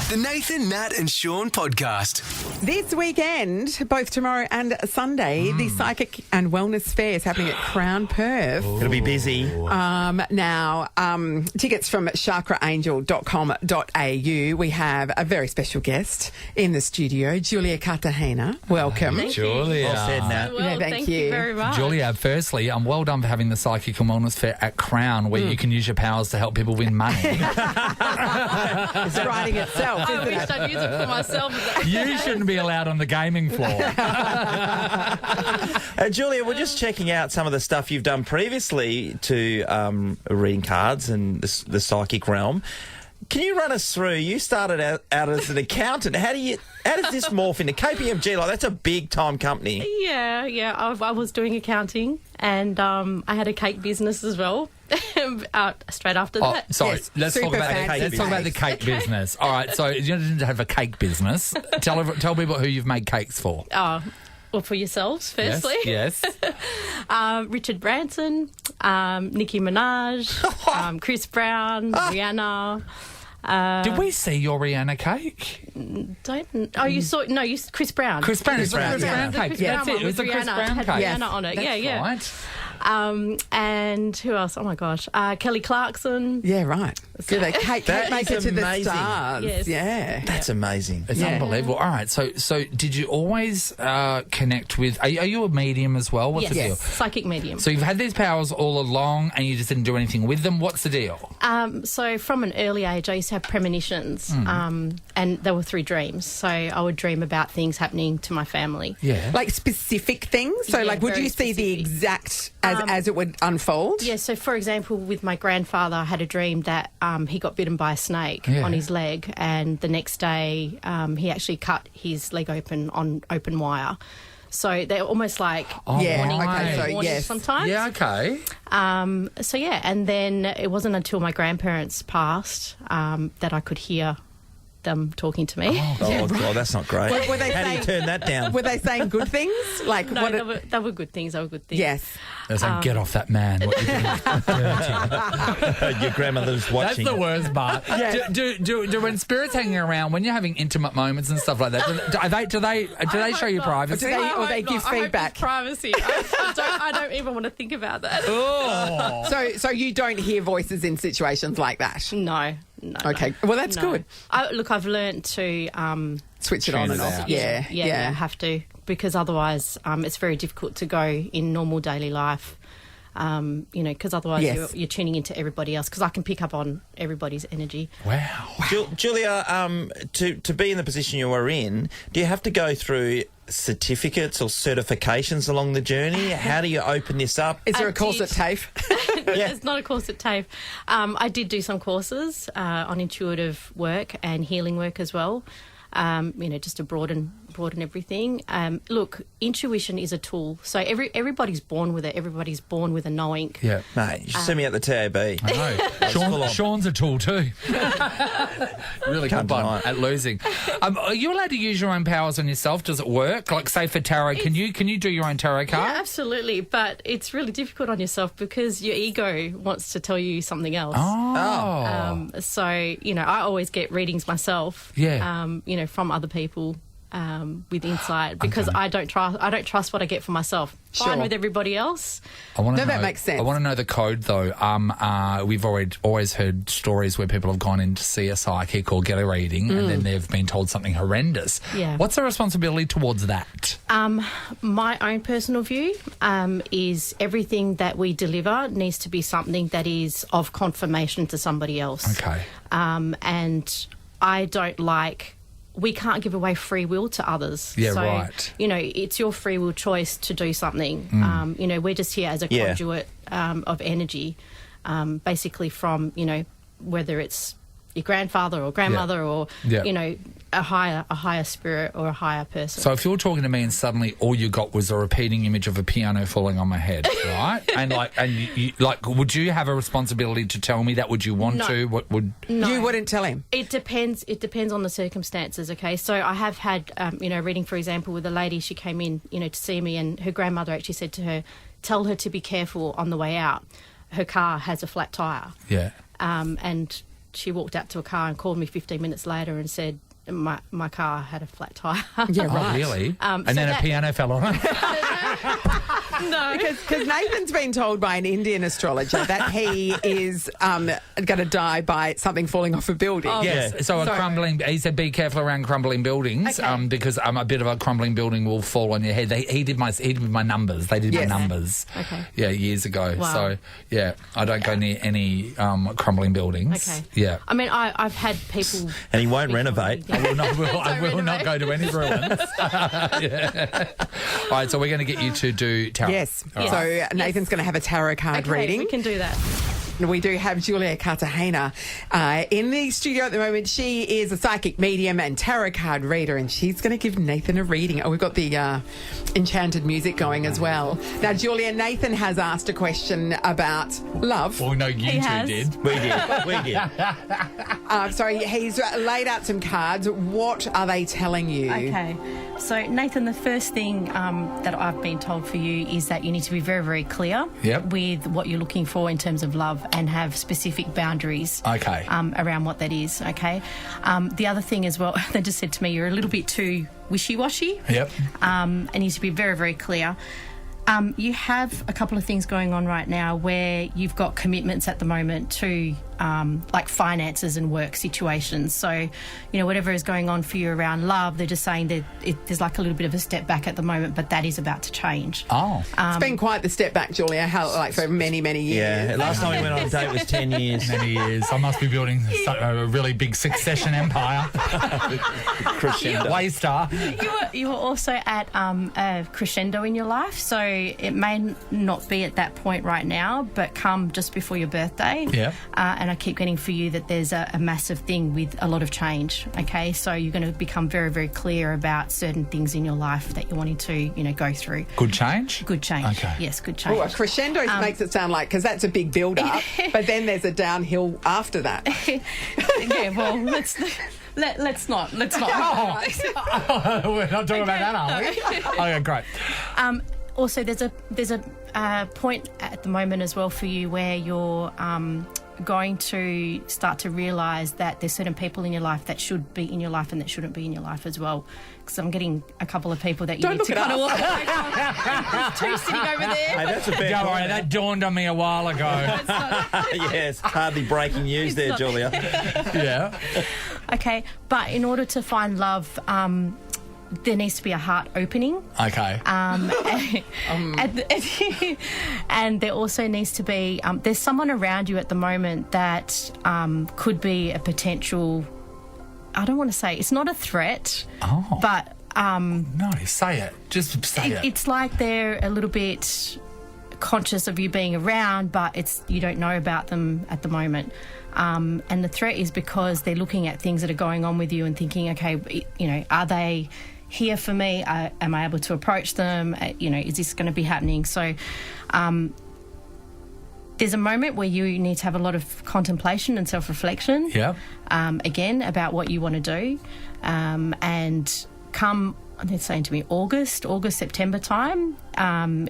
The Nathan, Nat and Shaun podcast. This weekend, both tomorrow and Sunday, the Psychic and Wellness Fair is happening at Crown Perth. It'll be busy. Tickets from chakraangel.com.au. We have a very special guest in the studio, Julia Cartagena. Welcome. Julia. Well said, Nat. Well, Yeah, thank you. very much. Julia, firstly, well done for having the Psychic and Wellness Fair at Crown, where you can use your powers to help people win money. It's writing itself, I isn't wish it? I'd use it for myself. You shouldn't be allowed on the gaming floor. Julia, we're just checking out some of the stuff you've done previously to reading cards and the psychic realm. Can you run us through? You started out as an accountant. How does this morph into KPMG? Like, that's a big time company. Yeah. I was doing accounting, and I had a cake business as well. Straight after Oh, that. sorry. Yes, Let's talk super about fancy the cake business. All right. So you didn't have a cake business. Tell people who you've made cakes for. Well, for yourselves, firstly. Yes. Richard Branson, Nicki Minaj, Chris Brown, Rihanna. Did we see your Rihanna cake? You saw? No, Chris Brown. Chris Brown. Chris Brown cake. Chris Yeah, Brown that's it. one It was the with Chris Rihanna. Brown Had cake. Rihanna on it. That's Yeah. right. And who else? Oh my gosh, Kelly Clarkson. Yeah, right. Good. They cake That make is it to the amazing. stars. Yes. Yeah. That's amazing. It's unbelievable. All right. So did you always connect with? Are you a medium as well? What's the deal? Psychic medium. So you've had these powers all along, and you just didn't do anything with them. What's the deal? So from an early age, I used to have premonitions, and they were through dreams. So I would dream about things happening to my family. Yeah. Like specific things? So, Yeah, like, would very you see the specific. exact as it would unfold? Yeah, so for example, with my grandfather, I had a dream that he got bitten by a snake Yeah. on his leg, and the next day he actually cut his leg open on open wire. So they're almost like Yeah, warning, okay, so warning yes. sometimes. Yeah. Okay. So yeah, and then it wasn't until my grandparents passed that I could hear them talking to me. Oh, God, that's not great. Were they How do you saying- turn that down? Were they saying good things? Like, No, what? they were good things. They were good things. Yes. They're saying, get off that man. What you doing? Your grandmother's That's watching. the worst part. Yeah. Do when spirits hanging around, when you're having intimate moments and stuff like that, do they show you privacy? Do they- or they hope give not. I hope feedback? it's privacy. I don't even want to think about that. Oh. So you don't hear voices in situations like that? No. Okay. Well, that's good. I've learned to Switch it on and off. Yeah. I have to, because otherwise it's very difficult to go in normal daily life. Because otherwise Yes. you're tuning into everybody else. Because I can pick up on everybody's energy. Wow. Julia, to be in the position you were in, do you have to go through certificates or certifications along the journey? How do you open this up? Is there I a course at did. TAFE? It's not a course at TAFE. I did do some courses on intuitive work and healing work as well. Just to broaden everything. Look, intuition is a tool. So everybody's born with it. Everybody's born with a knowing. Yeah. Mate, you should send me at the TAB. I know. Sean's a tool too. Really Can't good deny one it. at losing. Are you allowed to use your own powers on yourself? Does it work? Like, say for tarot, can you do your own tarot card? Yeah, absolutely. But it's really difficult on yourself because your ego wants to tell you something else. So, I always get readings myself. Yeah. From other people. With insight, because I don't trust what I get for myself. Fine Sure. with everybody else. I want to No, know, that makes sense. I want to know the code though. We've always heard stories where people have gone in to see a psychic or get a reading, and then they've been told something horrendous. Yeah. What's the responsibility towards that? My own personal view is everything that we deliver needs to be something that is of confirmation to somebody else. Okay. And I don't like. We can't give away free will to others. Yeah, so, right. It's your free will choice to do something. We're just here as a Yeah. conduit of energy, basically from, whether it's your grandfather or grandmother or, Yeah. A higher spirit or a higher person. So if you're talking to me and suddenly all you got was a repeating image of a piano falling on my head, right? and you, would you have a responsibility to tell me that? Would you want No. to? What would? No. You wouldn't tell him? It depends. It depends on the circumstances. Okay, so I have had, reading, for example, with a lady. She came in, to see me, and her grandmother actually said to her, "Tell her to be careful on the way out. Her car has a flat tire." Yeah. And she walked out to a car and called me 15 minutes later and said my car had a flat tyre. Yeah, Oh, right. really? So and then that- a piano fell on it. No. Because Nathan's been told by an Indian astrologer that he is going to die by something falling off a building. Oh. Yes. Yeah. So a Sorry. crumbling. He said, "Be careful around crumbling buildings, Okay. because a bit of a crumbling building will fall on your head." He did my numbers. They did Yes. my numbers. Okay. Yeah, years ago. Wow. So yeah, I don't go near any crumbling buildings. Okay. Yeah. I mean, I've had people. And he won't renovate. I will not renovate. go to any ruins. Yeah. All right, so we're going to get you to do tarot. Yes. All right. So Nathan's going to have a tarot card Okay, reading. we can do that. We do have Julia Cartagena in the studio at the moment. She is a psychic medium and tarot card reader, and she's going to give Nathan a reading. Oh, we've got the enchanted music going as well. Now, Julia, Nathan has asked a question about love. Well, no, you He two has. did. We did. Sorry, he's laid out some cards. What are they telling you? Okay. So, Nathan, the first thing that I've been told for you is that you need to be very, very clear Yep. with what you're looking for in terms of love and have specific boundaries Okay. around what that is, okay? The other thing as well, they just said to me, you're a little bit too wishy-washy. Yep. And you need to be very, very clear. You have a couple of things going on right now where you've got commitments at the moment to like finances and work situations. So, you know, whatever is going on for you around love, they're just saying that there's like a little bit of a step back at the moment, but that is about to change. Oh. It's been quite the step back, Julia, for many, many years. Yeah, last time we went on a date was 10 years. Many years. I must be building a really big succession empire. Crescendo. Waystar. You were also at a crescendo in your life, so it may not be at that point right now, but come just before your birthday. Yeah. And I keep getting for you that there's a massive thing with a lot of change, okay? So you're going to become very, very clear about certain things in your life that you're wanting to, you know, go through. Good change? Good change. Okay. Yes, good change. Oh, a crescendo makes it sound like, because that's a big build-up, but then there's a downhill after that. Yeah, well, let's not. We're not talking about that, are we? Okay, great. Also, there's a point at the moment as well for you where you're going to start to realise that there's certain people in your life that should be in your life and that shouldn't be in your life as well. Because I'm getting a couple of people that you Don't need look to at kind of us. walk away from. There's two sitting over there. Hey, that's a fair Don't point. worry, that dawned on me a while ago. Yes, hardly breaking news there, Julia. Yeah. Okay, but in order to find love, there needs to be a heart opening. Okay. And there also needs to be there's someone around you at the moment that could be a potential, I don't want to say it's not a threat, but No, say it. Just say it. it's like they're a little bit conscious of you being around, but you don't know about them at the moment. And the threat is because they're looking at things that are going on with you and thinking, okay, you know, are they here for me? Am I able to approach them? You know, is this going to be happening? So there's a moment where you need to have a lot of contemplation and self-reflection. Yeah. Again, about what you want to do. And come, they're saying to me, August, September time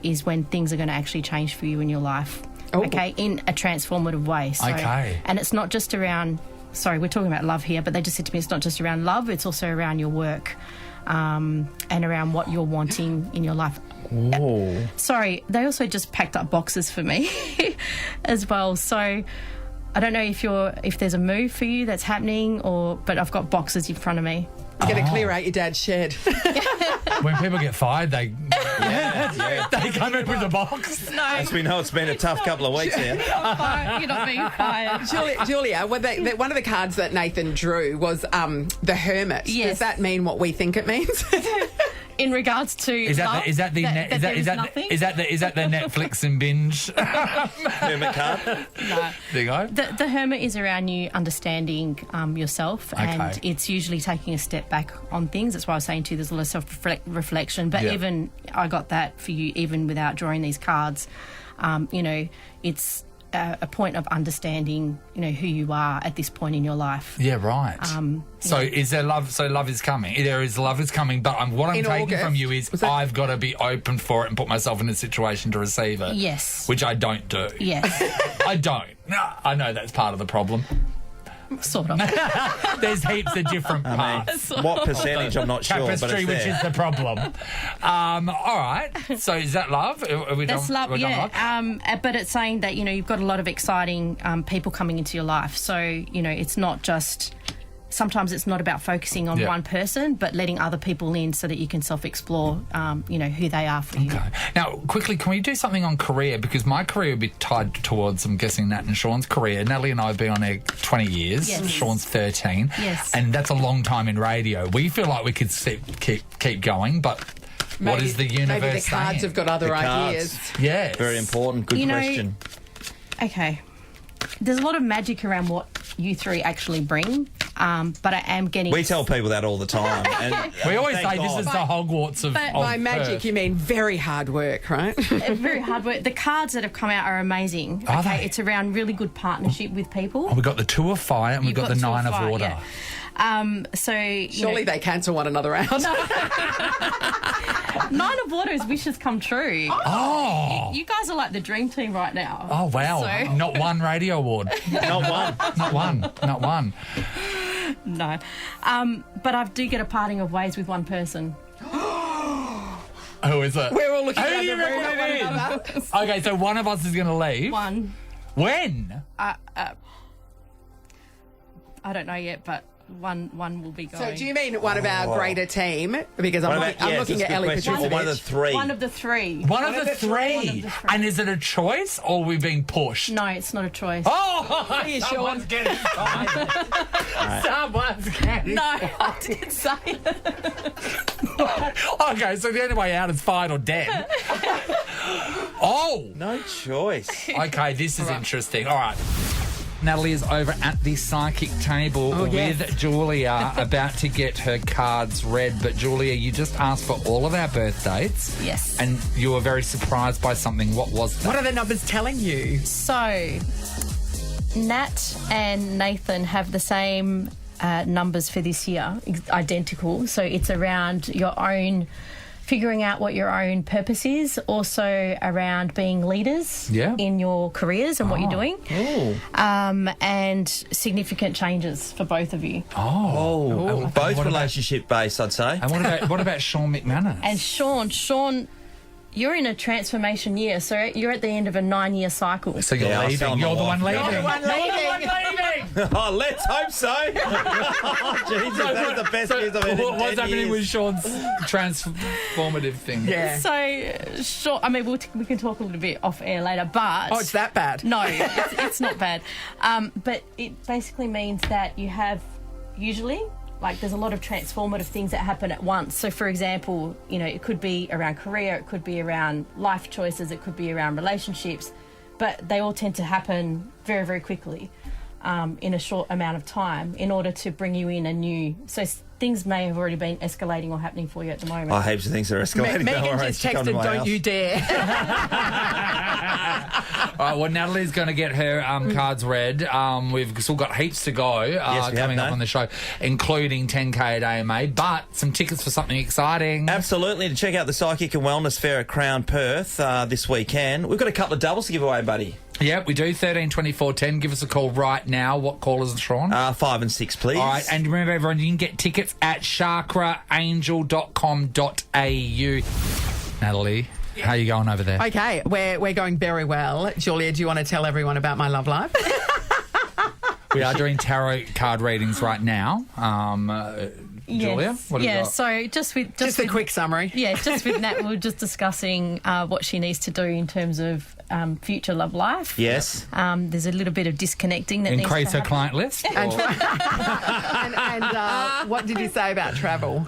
is when things are going to actually change for you in your life. Oh. Okay, in a transformative way. So, Okay. And it's not just around, sorry, we're talking about love here, but they just said to me it's not just around love, it's also around your work and around what you're wanting in your life. Whoa. Sorry, they also just packed up boxes for me as well. So I don't know if there's a move for you that's happening, but I've got boxes in front of me. You're going to clear out your dad's shed. When people get fired, they Yeah. they come in with a box. No, As we know, it's been a tough couple of weeks now. you're not being fired. Julia, one of the cards that Nathan drew was the Hermit. Yes. Does that mean what we think it means? In regards to Is that love, the, is that the that is there that is is that nothing? is that the Netflix and binge? Hermit card. No. There you go. The hermit is around you understanding yourself, and Okay. it's usually taking a step back on things. That's why I was saying to you there's a lot of self-reflection. But Yeah. even I got that for you, even without drawing these cards. You know, it's a point of understanding, you know, who you are at this point in your life. Yeah, right. So is there love? So love is coming. There is love is coming. But what I'm In taking August. from you is Was that- I've got to be open for it and put myself in a situation to receive it. Yes. Which I don't do. Yes. I don't. No, I know that's part of the problem. Sort of. There's heaps of different parts. What percentage, I'm not sure, but Tapestry, it's which there. is the problem. All right. So is that love? Are we That's done, love, we're done yeah. But it's saying that, you've got a lot of exciting people coming into your life. So, it's not just... Sometimes it's not about focusing on one person, but letting other people in so that you can self-explore, who they are for you. Okay. Now, quickly, can we do something on career? Because my career would be tied towards, I'm guessing, Nat and Shaun's career. Natalie and I have been on air 20 years. Yes. Sean's 13. Yes. And that's a long time in radio. We feel like we could keep going, but what is the universe Maybe the cards saying? have got other The cards. ideas. Yes. Very important. Good question. Okay. There's a lot of magic around what you three actually bring, but I am getting... We tell people that all the time. And We always thank say God. this is the Hogwarts of By magic, Perth. you mean very hard work, right? very hard work. The cards that have come out are amazing. Are they? It's around really good partnership with people. Oh, we've got the Two of Fire and we've got the Two Nine of Fire, Water. yeah. Surely they cancel one another out. Nine of Water is wishes come true. Oh. You guys are like the dream team right now. Oh, wow. So- Not one radio award. Not one. Not one. Not one. No. But I do get a parting of ways with one person. Who is it? We're all looking Who around do you the room reckon at it one is? another. Okay, so one of us is going to leave. One. When? I don't know yet, but one will be going. So do you mean one of our greater team? Because I'm looking at Ellie Or one of the Petrovich. three. One of the three. One of the three. One of the three. And is it a choice or are we being pushed? No, it's not a choice. Oh, you, someone's Shaun. getting fired. Someone's getting No, I didn't say it. Okay, so the only way out is fired or dead. Oh, No choice. okay, this is interesting. All right. Natalie is over at the psychic table yes. with Julia, about to get her cards read. But Julia, you just asked for all of our birth dates. Yes. And you were very surprised by something. What was that? What are the numbers telling you? So, Nat and Nathan have the same numbers for this year, identical. So it's around your own, figuring out what your own purpose is, also around being leaders in your careers and what you're doing, and significant changes for both of you. Oh, both relationship based, I'd say. And what about Sean McManus? And Sean, you're in a transformation year, so you're at the end of a 9-year cycle. So you're Yeah, I'll tell leaving. my You're the wife. one leaving. You're the one leaving. Oh, let's hope so. Jesus, that's the best news I've heard in What's 10 happening years. with Sean's transformative thing? Yeah. So, Sean, I mean, we can talk a little bit off air later, but... Oh, it's that bad? No, it's not bad. But it basically means that you have usually, like, there's a lot of transformative things that happen at once. So, for example, it could be around career, it could be around life choices, it could be around relationships, but they all tend to happen very, very quickly in a short amount of time in order to bring you in a new... So things may have already been escalating or happening for you at the moment. Oh, heaps of things are escalating. Megan Don't worry, just she's come to texted, my "Don't house." you dare." All right, well, Natalie's going to get her cards read. We've still got heaps to go we have, coming up no? on the show, including 10K at AMA, but some tickets for something exciting. Absolutely. To check out the Psychic and Wellness Fair at Crown Perth this weekend. We've got a couple of doubles to give away, buddy. Yeah, we do. 13 24 10. Give us a call right now. What callers, Sean? 5 and 6, please. All right, and remember, everyone, you can get tickets at chakraangel.com.au. Natalie, how are you going over there? Okay, we're going very well. Julia, do you want to tell everyone about my love life? We are doing tarot card readings right now. Julia, what have you got? So just Just a quick summary. Yeah, just with Nat, we were just discussing what she needs to do in terms of future love life. Yes. There's a little bit of disconnecting that Increase needs to her happen. client list? And, or- and what did you say about travel?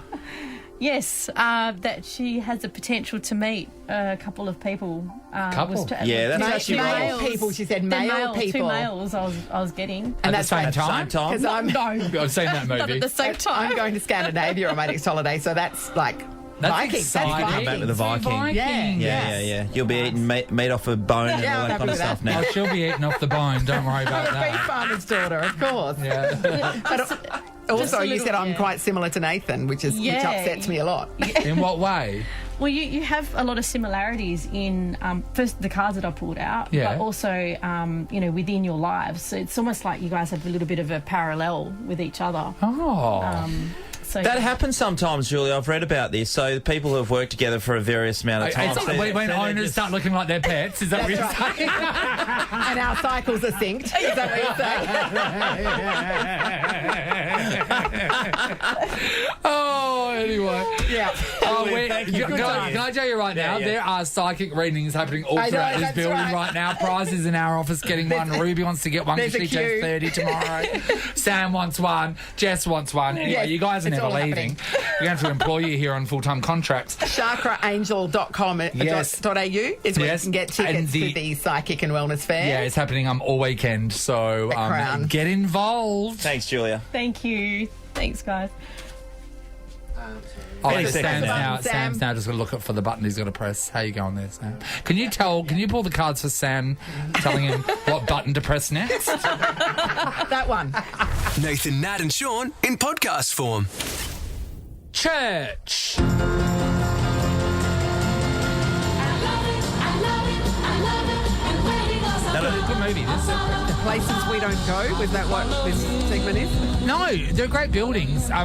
Yes, that she has the potential to meet a couple of people. Couple? Yeah, that's actually Male right. people, she said. They're Male people. 2 males I was getting. And At the same time? Because I'm I've seen that Not movie. at the same time. I'm going to Scandinavia on my next holiday, so that's like That's Viking. exciting. That's Come Viking. back with a Viking. Yeah. Yeah. You'll be eating meat off a bone and Yeah, all I'm that kind of happy stuff with now. Oh, she'll be eating off the bone. Don't worry about I'm a beef that. farmer's daughter, of course. Yeah. But also, a you little- said I'm yeah. quite similar to Nathan, which Yeah. upsets me a lot. In what way? Well, you have a lot of similarities in first the cards that I pulled out, Yeah. but also within your lives. So it's almost like you guys have a little bit of a parallel with each other. Oh. So That happens sometimes, Julie. I've read about this. So the people who have worked together for a various amount of time. When owners start looking like their pets, is that what you're saying? And our cycles are synced. Is that what you're saying? Oh, anyway. Yeah. Thank you. Can I tell you right now, yeah. there are psychic readings happening all I know, throughout this that's building right. right now. Prizes in our office getting one. Ruby wants to get one because There's she a turns queue. 30 tomorrow. Sam wants one. Jess wants one. Anyway, Yes, you guys are it's never all leaving. We're going to have to employ you here on full-time contracts. Chakraangel.com.au Yes. is where Yes. you can get tickets And to the Psychic and Wellness Fair. Yeah, it's happening all weekend. So Crown. get involved. Thanks, Julia. thank you. Thanks, guys. Oh, Any so second now. Sam's now just going to look for the button he's got to press. How you going there, Sam? Can you pull the cards for Sam, telling him what button to press next? That one. Nathan, Nat, and Sean in podcast form. Church. Good movie. Places we don't go. Was that what this segment is? No, they're great buildings. For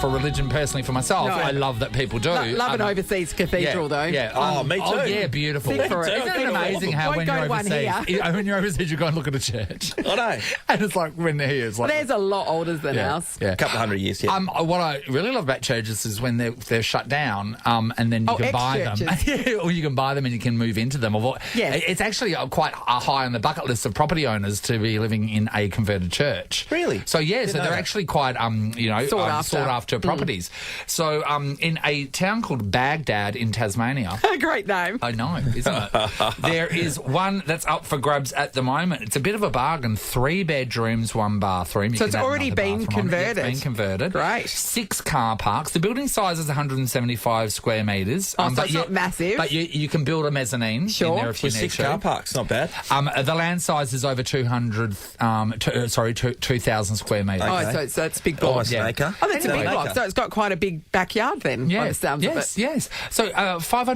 religion personally for myself, No. I love that people do. Love an overseas cathedral, though. Yeah. Oh, me too. Oh, yeah, beautiful. Sick for it. Isn't it Beautiful. amazing how Won't when go you're to one overseas, when you're overseas, you go and look at a church, I know. and it's like when they're here, it's like There's a lot older than ours. Yeah. A couple of 100 years, yeah. What I really love about churches is when they're shut down, and then you can buy them, ex-churches. or you can buy them and you can move into them. Yes. It's actually quite high on the bucket list of property owners to be living in a converted church. Really? So yeah, so know they're that. actually quite sought after properties. So in a town called Baghdad in Tasmania. Great name. I know, isn't it? There is one that's up for grabs at the moment. It's a bit of a bargain. 3 bedrooms, 1 bathroom. You So can it's add already another been bathroom on it. Yeah, converted. It's been converted. Great. 6 car parks. The building size is 175 square metres. Oh, so it's not massive. But you can build a mezzanine Sure. in there if you With need 6 to. car parks, not bad. The land size is over 2,000 square metres. Oh, so it's big block. Almost an acre. Oh, that's a big An block. acre. So it's got quite a big backyard then, by the sounds of it. Yes. So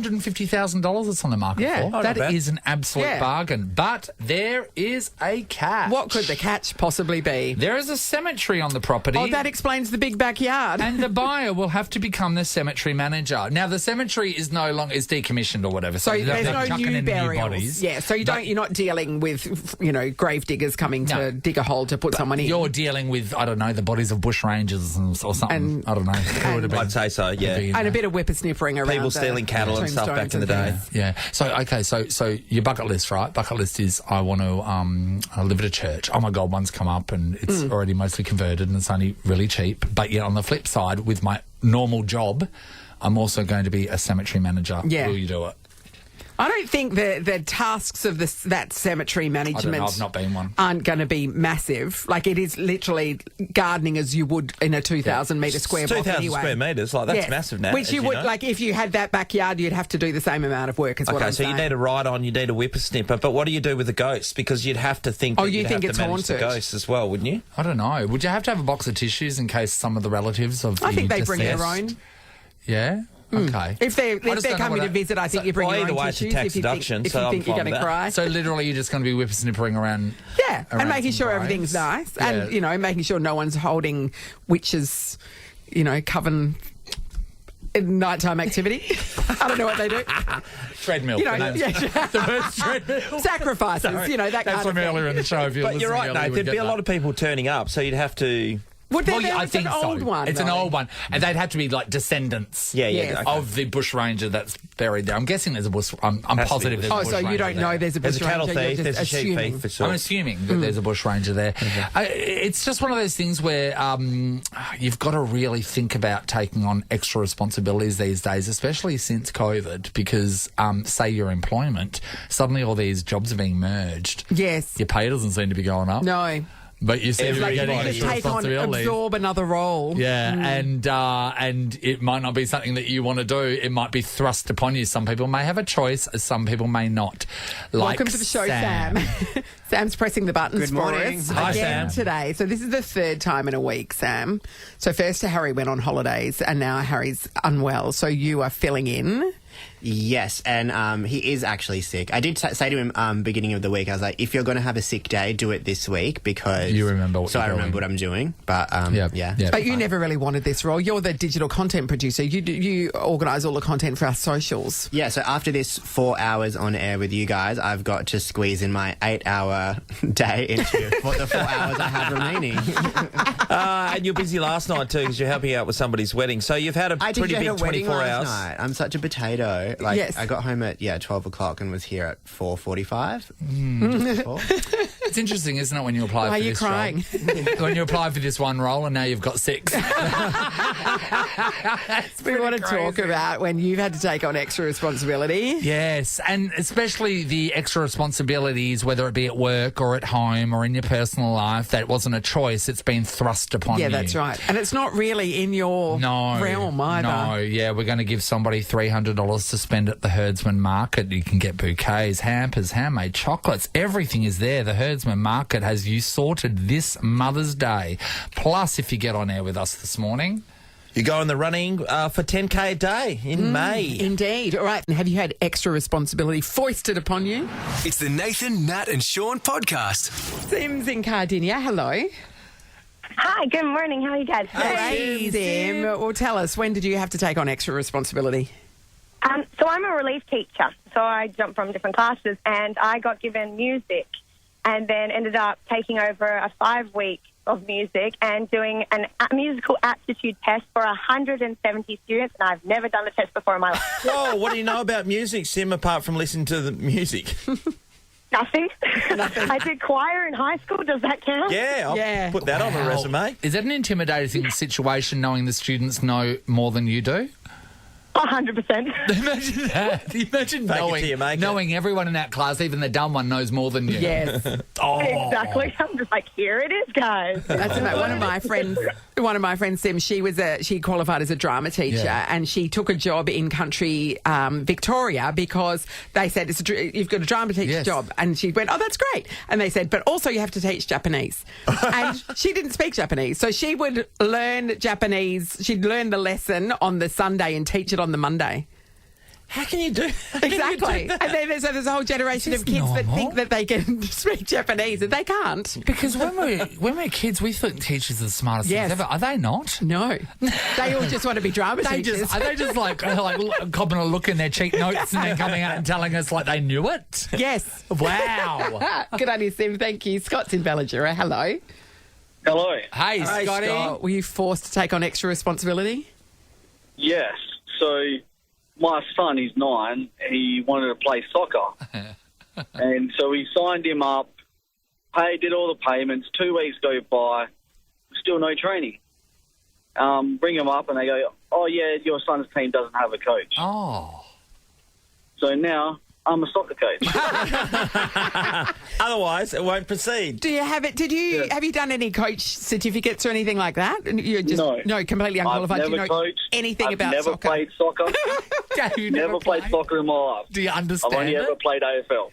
$550,000 it's on the market Yeah. for. Oh, not That bad. is an absolute Yeah. bargain. But there is a catch. What could the catch possibly be? There is a cemetery on the property. Oh, that explains the big backyard. and the buyer will have to become the cemetery manager. Now, the cemetery is no longer decommissioned or whatever. So they're there's no chucking new in burials. bodies. Yeah, so you're not dealing with, grave diggers coming No. to dig a hole to put someone in. You're dealing with, I don't know, the bodies of bush rangers or something. And- I don't know. Who would have been- I'd say so, would yeah. be in And a there. bit of whippersnippering around. People the stealing cattle and stuff back in the day. tombstones and Yeah. So okay. So your bucket list, right? Bucket list is I want to live at a church. Oh my God, one's come up and it's already mostly converted and it's only really cheap. But yet on the flip side, with my normal job, I'm also going to be a cemetery manager. Yeah. Will you do it? I don't think the tasks of that cemetery management I've not been one. aren't going to be massive. Like, it is literally gardening as you would in a 2,000 metre square block 2,000 anyway. square metres, like that's Yes. massive now. Which as you would, know. like, if you had that backyard, you'd have to do the same amount of work as what Okay, I'm so saying. you need a ride-on, you need a whippersnipper, but what do you do with the ghosts? Because you'd have to think. Oh, that you you'd think have it's to manage the haunted? ghosts as well, wouldn't you? I don't know. Would you have to have a box of tissues in case some of the relatives of I the think they bring deceased- their own. Yeah. Okay. If they're just don't know coming what to visit, I think you bring well, your either own way, it's a tissues tax if you deduction, think, if so you I'm think you're fine going to with that. cry. So literally, you're just going to be whippersnippering around. Yeah, and around making some sure graves. everything's nice, Yeah. and making sure no one's holding witches, coven in nighttime activity. I don't know what they do. Treadmill. You know, The name's- yeah. the word's treadmill. Sacrifices, that That's kind of from thing. earlier in the show. If But you're right, Nate. There'd be a lot of people turning up, so you'd have to. Would there Well, be yeah, I it's think an so. old one? It's an though? old one, and they'd have to be like descendants. Yeah, Yes. okay. Of the bushranger that's buried there. I'm guessing there's a bush. I'm Has to be. positive there's a Oh, bushranger so you don't know there. there's a There's a cattle bushranger, thief, you're there's just a sheep assuming. thief for sure. I'm assuming that there's a bushranger there. It's just one of those things where you've got to really think about taking on extra responsibilities these days, especially since COVID, because say your employment, suddenly all these jobs are being merged. Yes. Your pay doesn't seem to be going up. No. But you seem to be Every getting body. extra Take on, responsibility. absorb another role. Yeah, and it might not be something that you want to do. It might be thrust upon you. Some people may have a choice, some people may not. Like Welcome to the show, Sam. Sam's pressing the buttons Good for morning. us Hi, again Sam. today. So this is the third time in a week, Sam. So first Harry went on holidays and now Harry's unwell. So you are filling in. Yes, and he is actually sick. I did say to him beginning of the week, I was like, if you're going to have a sick day, do it this week because... You remember what So you're I remember doing. what I'm doing. But, yeah. But you never really wanted this role. You're the digital content producer. You organise all the content for our socials. Yeah, so after this 4 hours on air with you guys, I've got to squeeze in my 8-hour day into what the 4 hours I have remaining. And you're busy last night too because you're helping out with somebody's wedding. So you've had a I pretty did big a wedding 24 last hours. night. I'm such a potato. Like, Yes. I got home at 12 o'clock and was here at 4:45. It's interesting, isn't it, when you apply Why for are you this crying? role? When you apply for this one role and now you've got 6. We want to talk about when you've had to take on extra responsibility. Yes, and especially the extra responsibilities, whether it be at work or at home or in your personal life, that wasn't a choice. It's been thrust upon you. Yeah, that's right. And it's not really in your realm either. No, yeah, we're going to give somebody $300 to spend at the Herdsman Market. You can get bouquets, hampers, handmade chocolates. Everything is there. The Herdsman Market has you sorted this Mother's Day. Plus, if you get on air with us this morning... You go in the running for 10K a day in May. Indeed. All right. And have you had extra responsibility foisted upon you? It's the Nathan, Nat and Shaun podcast. Sim's in Cardinia. Hello. Hi, good morning. How are you guys? Hey, Sim. Well, tell us, when did you have to take on extra responsibility? So I'm a relief teacher, so I jump from different classes, and I got given music and then ended up taking over a 5-week of music and doing a musical aptitude test for 170 students, and I've never done a test before in my life. Whoa, what do you know about music, Sim, apart from listening to the music? Nothing. I did choir in high school. Does that count? Yeah, I'll put that on the resume. Is that an intimidating situation, knowing the students know more than you do? 100%. Imagine that. Imagine Fake it till you make it. knowing everyone in that class, even the dumb one, knows more than you. Yes. Oh. Exactly. I'm just like, here it is, guys. That's about one of my friends, Sim, she qualified as a drama teacher, and she took a job in country Victoria because they said you've got a drama teacher job, and she went, oh, that's great, and they said, but also you have to teach Japanese, and she didn't speak Japanese, so she would learn Japanese. She'd learn the lesson on the Sunday and teach it on the Monday. How can you do Exactly. And then there's a whole generation of kids that think that they can speak Japanese and they can't. Because when we're kids, we think teachers are the smartest Yes. things ever. Are they not? No. They all just want to be drama teachers. Are they just like copping a look in their cheek notes and then coming out and telling us like they knew it? Yes. Wow. Good on you, Sim. Thank you. Scott's in Bellagera. Hello. Hello. Hey, Scotty. Scott. Were you forced to take on extra responsibility? Yes. So my son, he's 9. He wanted to play soccer. And so we signed him up, did all the payments. 2 weeks go by, still no training. Bring him up and they go, oh, yeah, your son's team doesn't have a coach. Oh. So now I'm a soccer coach. Otherwise, it won't proceed. Do you have it? Have you done any coach certificates or anything like that? You're just completely I've unqualified. never Do you know coached. anything I've about never soccer? played soccer. You never played soccer in my life. Do you I've understand only ever played AFL.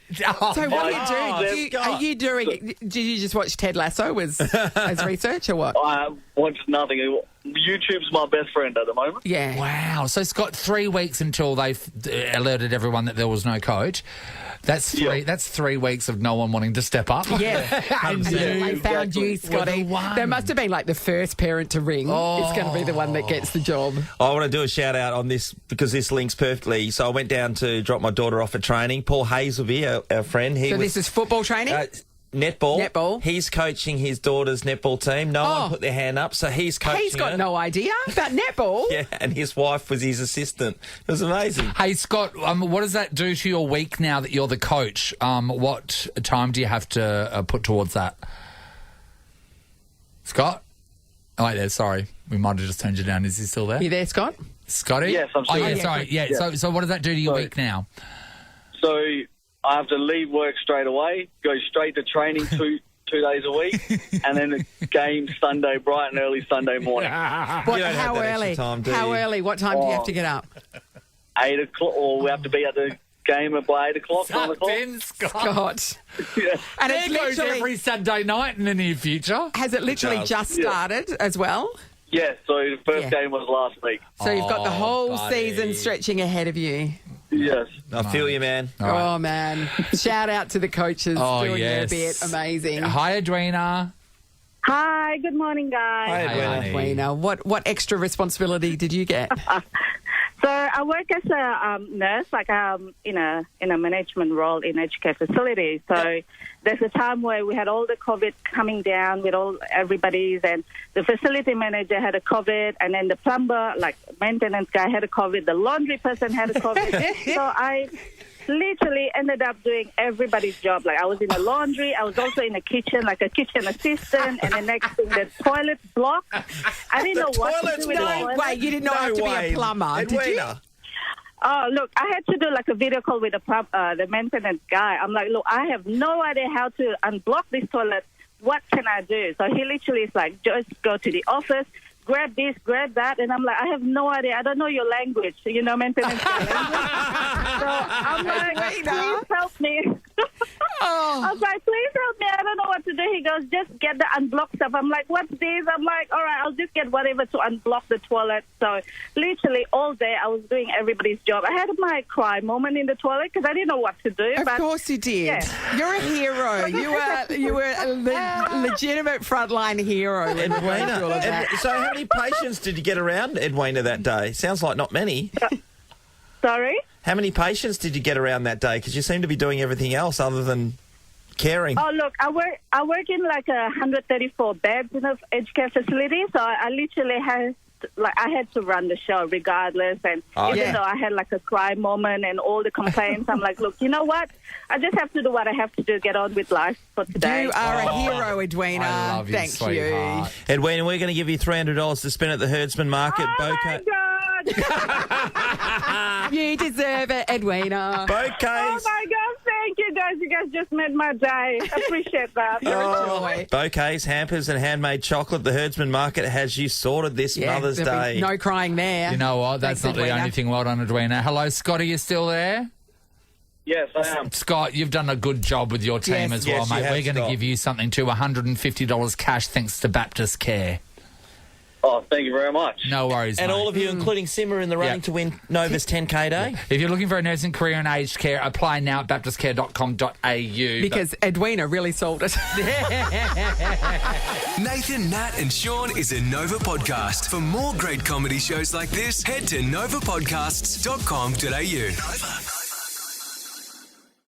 So what are Oh, you doing? Scott. Are you doing? Did you just watch Ted Lasso as research or what? I watched nothing. YouTube's my best friend at the moment. Yeah. Wow. So Scott, 3 weeks until they alerted everyone that there was no coach. That's three. Yeah. That's 3 weeks of no one wanting to step up. Yeah. And they found you, Scotty. Were the one. There must have been like the first parent to ring. It's going to be the one that gets the job. I want to do a shout out on this because this links perfectly. So I went down to drop my daughter off at training. Paul Hazelby, our friend. So this is football training? Netball. Netball. He's coaching his daughter's netball team. No one put their hand up, so he's coaching He's got her. no idea about netball. Yeah, and his wife was his assistant. It was amazing. Hey Scott, what does that do to your week now that you're the coach? What time do you have to put towards that? Scott? Oh, wait there, sorry. We might have just turned you down. Is he still there? You there, Scott? Scotty? Yes, I'm still Oh, yeah, here. sorry. Yeah. So what does that do to your week now? So I have to leave work straight away, go straight to training 2 2 days a week, and then the game Sunday, bright and early Sunday morning. What, You don't have how that extra early? time, do How you? early? What time do you have to get up? 8 o'clock, or we have to be at the game by 8 o'clock, 9 o'clock. Ben Scott. God. Yeah. And There it's goes literally, every Saturday night in the near future. has it literally does. just started as well? Yeah, so the first Yeah. game was last week. So you've got the whole buddy. season stretching ahead of you. Yes. I feel you, man. Oh, man. Shout out to the coaches Oh, doing yes. their bit. Amazing. Hi, Adrena. Hi, good morning, guys. Hey, Hey, Edwina. honey. Edwina, what extra responsibility did you get? So I work as a nurse, like in a management role in aged care facilities. So there's a time where we had all the COVID coming down with everybody's, and the facility manager had a COVID, and then the plumber, like maintenance guy, had a COVID. The laundry person had a COVID. So I literally ended up doing everybody's job. Like I was in the laundry, I was also in the kitchen, like a kitchen assistant, and the next thing, the toilet block. I didn't know what to toilet's do with the blocked? toilet. Wait, you did not have to be a plumber, did you? Edwina. Oh, look, I had to do like a video call with the maintenance guy. I'm like, look, I have no idea how to unblock this toilet. What can I do? So he literally is like, just go to the office, grab this, grab that. And I'm like, I have no idea. I don't know your language, maintenance guy language. So I'm like, please help me. I was like, please help me. I don't know what to do. He goes, just get the unblock stuff. I'm like, what's this? I'm like, all right, I'll just get whatever to unblock the toilet. So literally all day I was doing everybody's job. I had my cry moment in the toilet because I didn't know what to do. Of but course you did. Yeah. You're a hero. You were a legitimate frontline hero. when you went through all of that. So how many patients did you get around, Edwina, that day? Sounds like not many. Sorry? How many patients did you get around that day? Because you seem to be doing everything else other than caring. Oh, look, I work in like 134 beds in an aged care facility, so I literally had to run the show regardless, and even though I had like a cry moment and all the complaints, I'm like, look, you know what? I just have to do what I have to do, get on with life for today. You are a hero, Edwina. I love you, Thank sweetheart. Edwina, we're going to give you $300 to spin at the Herdsman Market. Oh, my God! You deserve it, Edwina. Bouquets. Oh, my God, thank you, guys. You guys just made my day. Appreciate that. You're a joy. Bouquets, hampers and handmade chocolate. The Herdsman Market has you sorted this Mother's there'll be Day. no crying there. You know what? That's Thanks, not the Edwina. only thing. Well done, Edwina. Hello, Scott. Are you still there? Yes, I am. Scott, you've done a good job with your team Yes. as well, Yes, you mate. have, We're going to Scott. give you something too, $150 cash thanks to Baptist Care. Oh, thank you very much. No worries, And mate. all of you, including Simmer, in the running Yeah. to win Nova's 10K day. If you're looking for a nursing career in aged care, apply now at baptistcare.com.au. Because Edwina really sold it. Nathan, Nat, and Sean is a Nova podcast. For more great comedy shows like this, head to novapodcasts.com.au. Nova.